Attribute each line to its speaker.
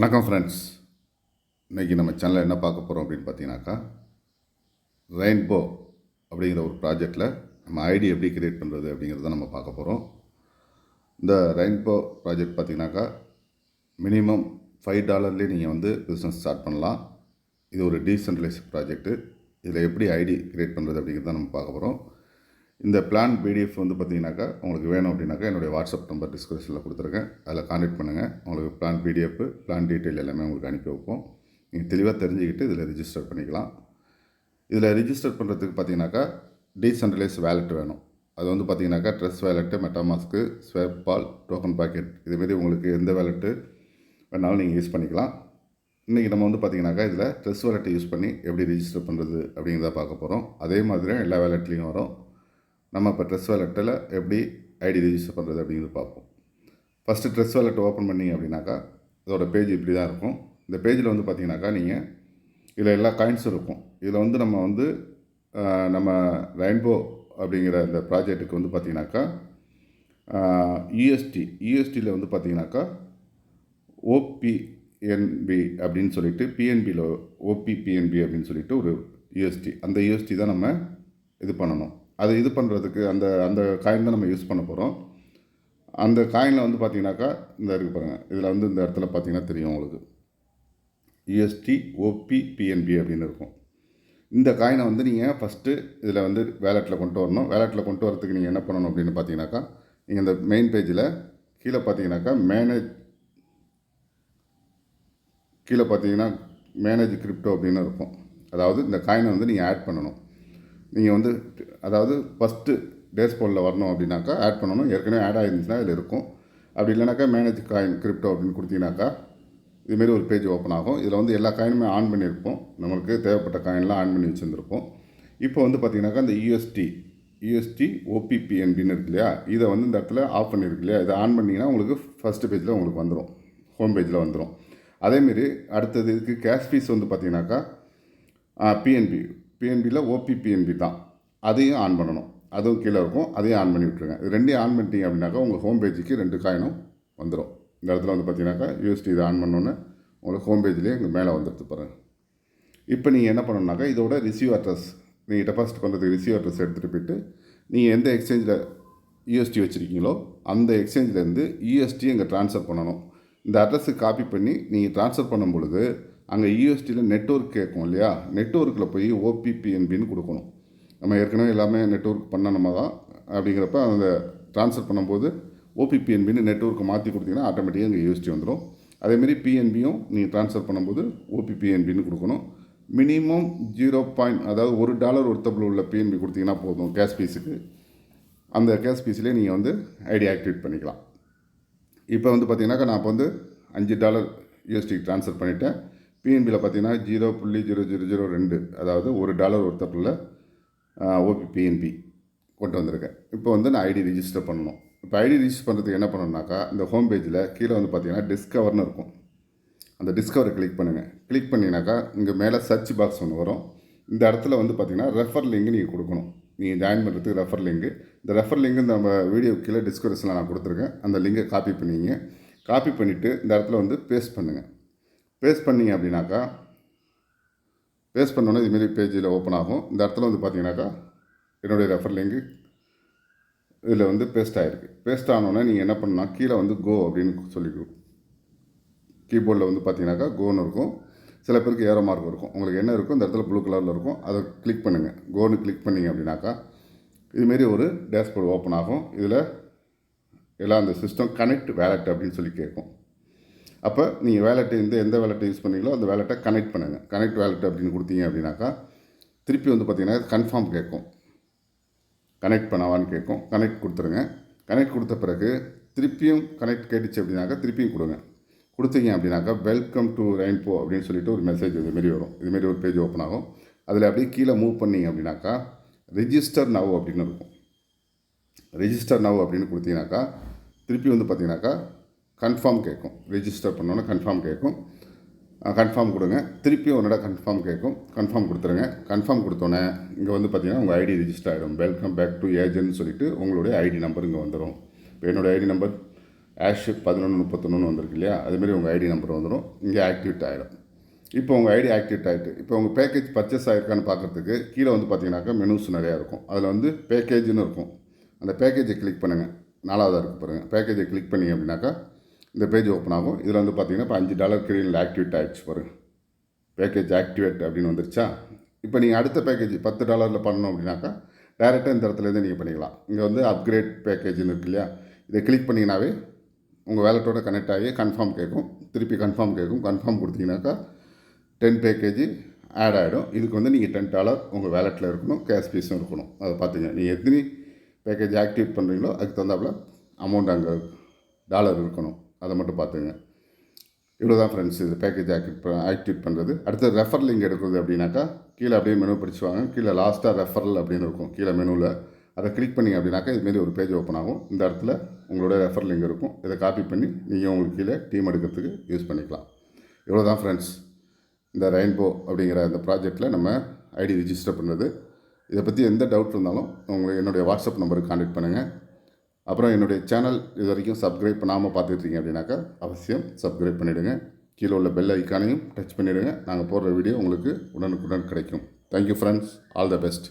Speaker 1: வணக்கம் ஃப்ரெண்ட்ஸ். இன்றைக்கி நம்ம சேனலில் என்ன பார்க்க போகிறோம் அப்படின்னு பார்த்தீங்கன்னாக்கா, ரெயின்போ அப்படிங்கிற ஒரு ப்ராஜெக்டில் நம்ம ஐடி எப்படி கிரியேட் பண்ணுறது அப்படிங்கிறத நம்ம பார்க்க போகிறோம். இந்த ரெயின்போ ப்ராஜெக்ட் பார்த்தீங்கன்னாக்கா மினிமம் $5 நீங்கள் பிஸ்னஸ் ஸ்டார்ட் பண்ணலாம். இது ஒரு டீசென்ட்ரலைஸ் ப்ராஜெக்ட்டு. இதில் எப்படி ஐடி கிரியேட் பண்ணுறது அப்படிங்கிறத நம்ம பார்க்க போகிறோம். இந்த பிளான் பிடிஎஃப் பார்த்தீங்கன்னாக்கா உங்களுக்கு வேணும் அப்படின்னாக்கா என்னுடைய வாட்ஸ்அப் நம்பர் டிஸ்கிரிப்ஷனில் கொடுத்துருக்கேன். அதில் கான்டெக்ட் பண்ணுங்கள். உங்களுக்கு பிளான் பிடிஎஃப், பிளான் டீட்டெயில் எல்லாமே உங்களுக்கு அனுப்பி வைப்போம். நீங்கள் தெளிவாக தெரிஞ்சுக்கிட்டு இதில் ரிஜிஸ்டர் பண்ணிக்கலாம். இதில் ரிஜிஸ்டர் பண்ணுறதுக்கு பார்த்தீங்கன்னாக்கா டீசென்ட்ரலைஸ் வேலெட் வேணும். அது பார்த்தீங்கன்னாக்கா ட்ரெஸ் வேலெட்டு, மெட்டாமாஸ்க்கு, ஸ்வேப்பால், டோக்கன் பாக்கெட் இதுமாரி உங்களுக்கு எந்த வேலெட்டு வேணாலும் நீங்கள் யூஸ் பண்ணிக்கலாம். இன்றைக்கி நம்ம பார்த்தீங்கன்னாக்கா இதில் ட்ரெஸ் வேலெட்டை யூஸ் பண்ணி எப்படி ரிஜிஸ்டர் பண்ணுறது அப்படிங்கிறத பார்க்க போகிறோம். அதே மாதிரி எல்லா வேலெட்லேயும் வரும். நம்ம இப்போ ட்ரெஸ் வேலெட்டில் எப்படி ஐடி ரிஜிஸ்டர் பண்ணுறது அப்படிங்கிறது பார்ப்போம். ஃபஸ்ட்டு ட்ரெஸ் வேலெட் ஓப்பன் பண்ணி அப்படின்னாக்கா இதோட பேஜ் இப்படி தான் இருக்கும். இந்த பேஜில் பார்த்தீங்கன்னாக்கா நீங்கள் இதில் எல்லா காயின்ஸும் இருக்கும். இதில் நம்ம ரெயின்போ அப்படிங்கிற இந்த ப்ராஜெக்ட்டுக்கு பார்த்தீங்கன்னாக்கா யூஎஸ்டியில் பார்த்தீங்கன்னாக்கா ஓபிஎன்பி அப்படின்னு சொல்லிட்டு பிஎன்பியில் ஓபிபிஎன்பி அப்படின்னு சொல்லிட்டு ஒரு யூஎஸ்டி, அந்த யூஎஸ்டி தான் நம்ம இது பண்ணணும். அது இது பண்ணுறதுக்கு அந்த காயின் தான் நம்ம யூஸ் பண்ண போகிறோம். அந்த காயினில் பார்த்தீங்கன்னாக்கா இந்த இருக்குது பாருங்கள். இதில் இந்த இடத்துல பார்த்தீங்கன்னா தெரியும் உங்களுக்கு யூஎஸ்டி ஓபிபிஎன்பி அப்படின்னு இருக்கும். இந்த காயினை நீங்கள் ஃபஸ்ட்டு இதில் வேலெட்டில் கொண்டு வரணும். வேலெட்டில் கொண்டு வரதுக்கு நீங்கள் என்ன பண்ணணும் அப்படின்னு பார்த்தீங்கன்னாக்கா, நீங்கள் இந்த மெயின் பேஜில் கீழே பார்த்தீங்கன்னாக்கா மேனேஜ் கிரிப்டோ அப்படின்னு இருக்கும். அதாவது இந்த காயினை நீங்கள் ஆட் பண்ணணும். நீங்கள் அதாவது ஃபஸ்ட்டு டேஷ்போர்டில் வரணும் அப்படின்னாக்கா ஆட் பண்ணணும். ஏற்கனவே ஆட் ஆகிருந்துச்சுன்னா இதில் இருக்கும். அப்படி இல்லைனாக்கா மேனேஜ் காயின் கிரிப்டோ அப்படின்னு கொடுத்தீங்கன்னாக்கா இதுமாரி ஒரு பேஜ் ஓப்பன் ஆகும். இதில் எல்லா காயினுமே ஆன் பண்ணியிருப்போம். நம்மளுக்கு தேவைப்பட்ட காயின்லாம் ஆன் பண்ணி வச்சுருந்துருப்போம். இப்போ பார்த்தீங்கன்னாக்கா இந்த யூஎஸ்டி ஓபிபிஎன்பின்னு இருக்கு இல்லையா, இதை இந்த இடத்துல ஆஃப் பண்ணியிருக்கு இல்லையா, இதை ஆன் பண்ணிங்கன்னா உங்களுக்கு ஃபஸ்ட்டு பேஜில் உங்களுக்கு வந்துடும், ஹோம் பேஜில் வந்துடும். அதேமாரி அடுத்தது இதுக்கு கேஷ் ஃபீஸ் பார்த்தீங்கன்னாக்கா பிஎன்பியில் ஓபிபிஎன்பி தான், அதையும் ஆன் பண்ணணும். அதுவும் கீழே இருக்கும், அதையும் ஆன் பண்ணி விட்ருங்க. இது ரெண்டையும் ஆன் பண்ணிட்டீங்க அப்படின்னாக்கா உங்கள் ஹோம் பேஜுக்கு 2 காயினும் வந்துடும். இந்த இடத்துல பார்த்தீங்கன்னாக்கா யூஎஸ்டி இதை ஆன் பண்ணோன்னே உங்களுக்கு ஹோம் பேஜ்லேயே இங்கே மேலே வந்துடுது பாருங்கள். இப்போ நீங்கள் என்ன பண்ணணுன்னாக்கா இதோட ரிசீவ் அட்ரஸ், நீங்கள் டெபாசிட் பண்ணுறதுக்கு ரிசீவ் அட்ரஸ் எடுத்துகிட்டு போய்ட்டு நீங்கள் எந்த எக்ஸ்சேஞ்சில் யூஎஸ்டி வச்சுருக்கீங்களோ அந்த எக்ஸ்சேஞ்சிலேருந்து யூஎஸ்டி இங்கே ட்ரான்ஸ்ஃபர் பண்ணணும். இந்த அட்ரஸுக்கு காப்பி பண்ணி நீங்கள் ட்ரான்ஸ்ஃபர் பண்ணும் பொழுது அங்கே யூஎஸ்டியில் நெட்வொர்க் கேட்கும் இல்லையா, நெட்வொர்க்கில் போய் ஓபிபிஎன்பின்னு கொடுக்கணும். நம்ம ஏற்கனவே எல்லாமே நெட்வொர்க் பண்ணணுமா தான். அப்படிங்கிறப்ப அந்த ட்ரான்ஸ்ஃபர் பண்ணும்போது ஓபிபிஎன்பின்னு நெட்வொர்க்கை மாற்றி கொடுத்தீங்கன்னா ஆட்டோமேட்டிக்காக இங்கே யூஎஸ்டி வந்துடும். அதேமாரி பிஎன்பியும் நீங்கள் ட்ரான்ஸ்ஃபர் பண்ணும்போது ஓபிபிஎன்பின்னு கொடுக்கணும். மினிமம் 0. அதாவது $1 ஒருத்தபிள் உள்ள பிஎன்பி கொடுத்தீங்கன்னா போதும் கேஷ் பீஸுக்கு. அந்த கேஷ் பீஸ்லேயே நீங்கள் ஐடி ஆக்டிவேட் பண்ணிக்கலாம். இப்போ பார்த்தீங்கன்னாக்கா நான் இப்போ $5 யூஎஸ்டிக்கு ட்ரான்ஸ்ஃபர் பண்ணிவிட்டேன். பிஎன்பியில் பார்த்தீங்கன்னா 0.0002, அதாவது $1 ஒருத்தப்பில் ஓபிபிஎன்பி கொண்டு வந்திருக்கேன். இப்போ நான் ஐடி ரிஜிஸ்டர் பண்ணணும். இப்போ ஐடி ரிஜிஸ்டர் பண்ணுறதுக்கு என்ன பண்ணணுன்னாக்கா இந்த ஹோம் பேஜில் கீழே பார்த்தீங்கன்னா டிஸ்கவர்னு இருக்கும். அந்த டிஸ்கவரை கிளிக் பண்ணுங்கள். கிளிக் பண்ணிங்கனாக்கா இங்கே மேலே சர்ச் பாக்ஸ் ஒன்று வரும். இந்த இடத்துல பார்த்தீங்கன்னா ரெஃபர் லிங்க் நீங்கள் கொடுக்கணும். நீங்கள் ஜாயின் பண்ணுறதுக்கு ரெஃபர் லிங்கு. இந்த ரெஃபர் லிங்கு நம்ம வீடியோ கீழே டிஸ்கிரிப்ஷனில் நான் கொடுத்துருக்கேன். அந்த லிங்கை காப்பி பண்ணிங்க. காப்பி பண்ணிவிட்டு இந்த இடத்துல பேஸ்ட் பண்ணுங்கள். பேஸ்ட் பண்ணிங்க அப்படின்னாக்கா பேஸ்ட் பண்ணோன்னே இதுமாரி பேஜில் ஓப்பன் ஆகும். இந்த இடத்துல பார்த்தீங்கன்னாக்கா என்னுடைய ரெஃபர் லிங்கு இதில் பேஸ்ட் ஆகிருக்கு. பேஸ்ட் ஆனோடனே நீங்கள் என்ன பண்ணால் கீழே கோ அப்படின்னு சொல்லிக்கும். கீபோர்டில் பார்த்தீங்கன்னாக்கா கோன்னு இருக்கும். சில பேருக்கு ஏரோ மார்க் இருக்கும். உங்களுக்கு என்ன இருக்கும் இந்த இடத்துல ப்ளூ கலரில் இருக்கும். அதை கிளிக் பண்ணுங்கள். கோன்னு கிளிக் பண்ணிங்க அப்படின்னாக்கா இதுமாரி ஒரு டேஷ்போர்டு ஓப்பன் ஆகும். இதில் எல்லாம் அந்த சிஸ்டம் கனெக்ட் வேலெட் அப்படின்னு சொல்லி கேட்கும். அப்போ நீங்கள் வேலெட்டு எந்த வேலெட்டை யூஸ் பண்ணீங்களோ அந்த வேலெட்டை கனெக்ட் பண்ணுங்கள். கனெக்ட் வேலெட் அப்படின்னு கொடுத்தீங்க அப்படின்னாக்கா திருப்பி பார்த்தீங்கன்னா கன்ஃபார்ம் கேட்கும். கனெக்ட் பண்ணவான்னு கேட்கும். கனெக்ட் கொடுத்துருங்க. கனெக்ட் கொடுத்த பிறகு திருப்பியும் கனெக்ட் கேட்டுச்சு அப்படின்னாக்கா திருப்பியும் கொடுங்க. கொடுத்தீங்க அப்படின்னாக்கா வெல்கம் டு ரெயின்போ அப்படின்னு சொல்லிட்டு ஒரு மெசேஜ் இதுமாரி வரும். இதுமாரி ஒரு பேஜ் ஓப்பன் ஆகும். அதில் அப்படியே கீழே மூவ் பண்ணிங்க அப்படின்னாக்கா ரிஜிஸ்டர் நவ் அப்படின்னு இருக்கும். ரிஜிஸ்டர் நவ் அப்படின்னு கொடுத்தீங்கன்னாக்கா திருப்பி பார்த்தீங்கன்னாக்கா கன்ஃபார்ம் கேட்கும். ரிஜிஸ்டர் பண்ணோன்னே கன்ஃபார்ம் கேட்கும். கன்ஃபார்ம் கொடுங்க. திருப்பி ஒரு நட கன்ஃபார்ம் கேட்கும். கன்ஃபார்ம் கொடுத்துருங்க. கன்ஃபார்ம் கொடுத்தோன்னே இங்கே பார்த்தீங்கன்னா உங்கள் ஐடி ரிஜிஸ்டர் ஆகிடும். வெல்கம் பேக் டு ஏஜென்ட்னு சொல்லிட்டு உங்களுடைய ஐடி நம்பர் இங்கே வந்துடும். இப்போ என்னோடய ஐடி நம்பர் #1131 வந்திருக்கு இல்லையா, அதுமாரி உங்கள் ஐடி நம்பர் வந்துடும். இங்கே ஆக்டிவேட் ஆகிடும். இப்போ உங்கள் ஐடி ஆக்டிவேட் ஆகிட்டு இப்போ உங்கள் பேக்கேஜ் பர்ச்சேஸ் ஆகிருக்கான்னு பார்க்குறதுக்கு கீழே வந்து பார்த்தீங்கன்னாக்கா மெனூஸ் நிறையா இருக்கும். அதில் வந்து பேக்கேஜ்னு இருக்கும். அந்த பேக்கேஜை கிளிக் பண்ணுங்கள். 4வதாக இருக்குது பாருங்கள். பேக்கேஜை கிளிக் பண்ணிங்க அப்படின்னாக்கா இந்த பேஜ் ஓப்பன் ஆகும். இதில் வந்து பார்த்தீங்கன்னா இப்போ $5 கிரீனில் ஆக்டிவேட் ஆகிடுச்சு பாருங்கள். பேக்கேஜ் ஆக்டிவேட் அப்படின்னு வந்துருச்சா. இப்போ நீங்கள் அடுத்த பேக்கேஜ் $10 பண்ணணும் அப்படின்னாக்கா டேரெக்டாக இந்த இடத்துலேருந்து நீங்கள் பண்ணிக்கலாம். இங்கே வந்து அப்கிரேட் பேக்கேஜ்னு இருக்கு இல்லையா, இதை கிளிக் பண்ணிங்கனாவே உங்கள் வேலட்டோட கனெக்ட் ஆகி கன்ஃபார்ம் கேட்கும். திருப்பி கன்ஃபார்ம் கேட்கும். கன்ஃபார்ம் கொடுத்தீங்கன்னாக்கா 10 பேக்கேஜ் ஆட் ஆகிடும். இதுக்கு வந்து நீங்கள் $10 உங்கள் வேலெட்டில் இருக்கணும், கேஷ் ஃபீஸும் இருக்கணும். அதை பார்த்துங்க. நீங்கள் எத்தனை பேக்கேஜ் ஆக்டிவேட் பண்ணுறீங்களோ அதுக்கு தகுந்தாப்புல அமௌண்ட் அங்கே டாலர் இருக்கணும். அதை மட்டும் பார்த்துங்க. இவ்வளோ தான் ஃப்ரெண்ட்ஸ் இது பேக்கேஜ் ஆக்டிவேட் பண்ணுறது. அடுத்து ரெஃபர் லிங்க் எடுக்கிறது அப்படின்னாக்கா கீழே அப்படியே மெனு படிச்சுவாங்க. கீழே லாஸ்ட்டாக ரெஃபரல் அப்படின்னு இருக்கும் கீழே மெனுவில். அதை கிளிக் பண்ணிங்க அப்படின்னாக்கா இதுமாரி ஒரு பேஜ் ஓப்பன் ஆகும். இந்த இடத்துல உங்களோட ரெஃபர் லிங்க் இருக்கும். இதை காப்பி பண்ணி நீங்கள் உங்களுக்கு கீழே டீம் எடுக்கிறதுக்கு யூஸ் பண்ணிக்கலாம். இவ்வளோ தான் ஃப்ரெண்ட்ஸ் இந்த ரெயின்போ அப்படிங்கிற இந்த ப்ராஜெக்டில் நம்ம ஐடி ரிஜிஸ்டர் பண்ணுறது. இதை பற்றி எந்த டவுட் இருந்தாலும் உங்களுக்கு என்னுடைய வாட்ஸ்அப் நம்பருக்கு கான்டெக்ட் பண்ணுங்கள். அப்புறம் என்னுடைய சேனல் இது வரைக்கும் சப்ஸ்கிரைப் பண்ணாமல் பார்த்துட்ருக்கீங்க அப்படின்னாக்கா அவசியம் சப்ஸ்கிரைப் பண்ணிவிடுங்க. கீழே உள்ள பெல் ஐக்கானையும் டச் பண்ணிவிடுங்க. நாங்கள் போடுற வீடியோ உங்களுக்கு உடனுக்குடன் கிடைக்கும். Thank you friends. All the best.